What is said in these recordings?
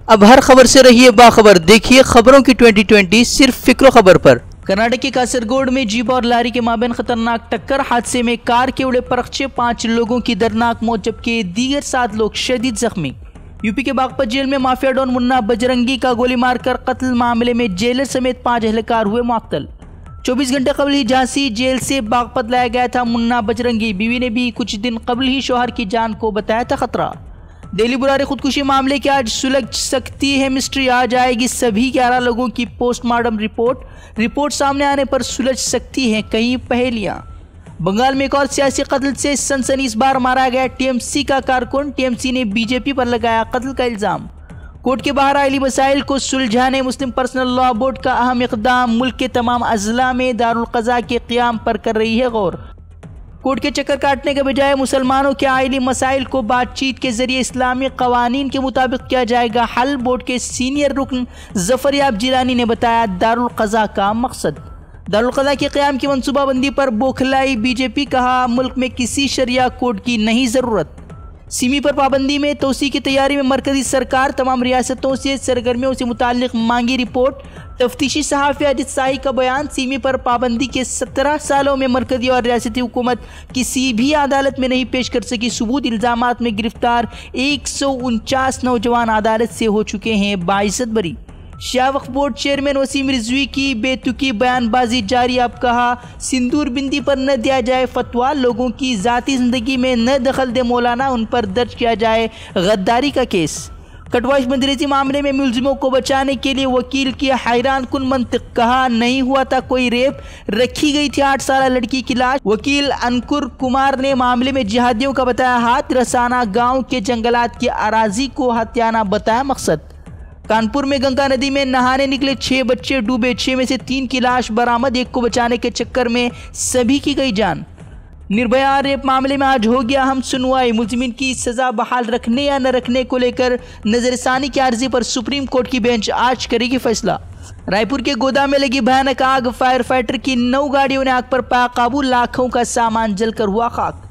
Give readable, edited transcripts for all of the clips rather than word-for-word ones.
अब हर खबर से रहिए बाखबर। देखिए खबरों की 2020 सिर्फ फिक्रो खबर पर। कर्नाटक के कासरगोड में जीप और लारी के माबेन खतरनाक टक्कर, हादसे में कार के उड़े परखचे 5 लोगों की दर्दनाक मौत जबकि दीगर 7 लोग शदीद जख्मी। यूपी के बागपत जेल में माफिया डॉन मुन्ना बजरंगी का गोली मारकर कत्ल मामले में जेलर समेत 5 एहलकार हुए मुअत्तल। 24 घंटे कबल ही झांसी जेल से बागपत लाया गया था मुन्ना बजरंगी। बीवी ने भी कुछ दिन कबल ही शौहर की जान को बताया था खतरा। दिल्ली बुरारी खुदकुशी मामले की आज सुलझ सकती है मिस्ट्री। आज आएगी सभी 11 लोगों की पोस्टमार्टम रिपोर्ट सामने आने पर सुलझ सकती हैं कई पहेलियां। बंगाल में एक और सियासी कत्ल से सनसनी। इस बार मारा गया टीएमसी का कारकुन। टीएमसी ने बीजेपी पर लगाया कत्ल का इल्जाम। कोर्ट के बाहर आयली मसाइल को सुलझाने मुस्लिम पर्सनल लॉ बोर्ड का अहम इक़दाम। मुल्क के तमाम अजला में दारुल क़ज़ा के क़याम पर कर रही है गौर। कोर्ट के चक्कर काटने के बजाय मुसलमानों के आयली मसाइल को बातचीत के जरिए इस्लामी कवानीन के मुताबिक किया जाएगा हल। बोर्ड के सीनियर रुकन ज़फ़रयाब जिलानी ने बताया दारुल क़ज़ा का मकसद। दारुल क़ज़ा के क़याम की मनसूबाबंदी पर बौखलाई बीजेपी। कहा मुल्क में किसी शरिया कोड की नहीं ज़रूरत। सिमी पर पाबंदी में तोसी की तैयारी में मरकजी सरकार। तमाम रियासतों से सरगर्मियों से मुताल्लिक मांगी रिपोर्ट। तफ्तीशी सहाफ़ी अजित शाही का बयान। सिमी पर पाबंदी के 17 सालों में मरकजी और रियासती हुकूमत किसी भी अदालत में नहीं पेश कर सकी सबूत। इल्ज़ामात में गिरफ्तार 149 नौजवान अदालत से हो चुके हैं बाइज़्ज़त बरी। शाह वक्फ बोर्ड चेयरमैन वसीम रिजवी की बेतुकी बयानबाजी जारी। अब कहा सिंदूर बिंदी पर न दिया जाए फतवा। लोगों की ज़ाती ज़िंदगी में न दखल दे मौलाना। उन पर दर्ज किया जाए गद्दारी का केस। कटवा बंदरेजी मामले में मुलजिमों को बचाने के लिए वकील की हैरान कुन मंतिक। कहा नहीं हुआ था कोई रेप, रखी गई थी 8 साल लड़की की लाश। वकील अंकुर कुमार ने मामले में जिहादियों का बताया हाथ। रसाना गाँव के जंगलात की अराजी को हत्याना बताया मकसद। कानपुर में गंगा नदी में नहाने निकले 6 बच्चे डूबे। 6 में से 3 की लाश बरामद। 1 को बचाने के चक्कर में सभी की गई जान। निर्भया रेप मामले में आज हो गया हम सुनवाई। मुलजिमिन की सजा बहाल रखने या न रखने को लेकर नजरसानी की अर्जी पर सुप्रीम कोर्ट की बेंच आज करेगी फैसला। रायपुर के गोदाम में लगी भयानक आग। फायर फाइटर की 9 गाड़ियों ने आग पर पाया काबू। लाखों का सामान जलकर हुआ खाक।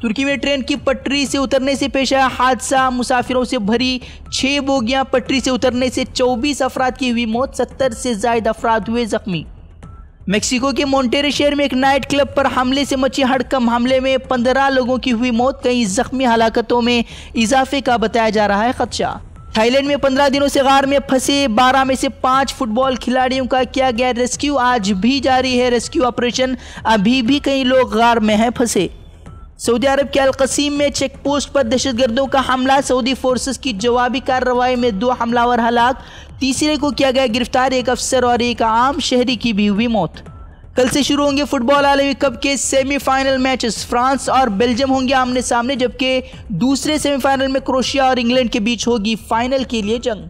तुर्की में ट्रेन की पटरी से उतरने से पेश आया हादसा। मुसाफिरों से भरी 6 बोगियां पटरी से उतरने से 24 अफराद की हुई मौत। 70 से ज़ायद अफराद हुए जख्मी। मेक्सिको के मोंटेरे शहर में एक नाइट क्लब पर हमले से मची हड़कंप। हमले में 15 लोगों की हुई मौत। कई जख्मी। हलाकतों में इजाफे का बताया जा रहा है खदशा। थाईलैंड में 15 दिनों से गार में फंसे 12 में से 5 फुटबॉल खिलाड़ियों का किया गया रेस्क्यू। आज भी जारी है रेस्क्यू ऑपरेशन। अभी भी कई लोग गार में हैं फंसे। सऊदी अरब के अल कसीम में चेक पोस्ट पर दहशतगर्दों का हमला। सऊदी फोर्सेस की जवाबी कार्रवाई में 2 हमलावर हलाक। तीसरे को किया गया गिरफ्तार। 1 अफसर और 1 आम शहरी की भी हुई मौत। कल से शुरू होंगे फुटबॉल आलमी कप के सेमीफाइनल मैचेस। फ्रांस और बेल्जियम होंगे आमने सामने जबकि दूसरे सेमीफाइनल में क्रोएशिया और इंग्लैंड के बीच होगी फाइनल के लिए जंग।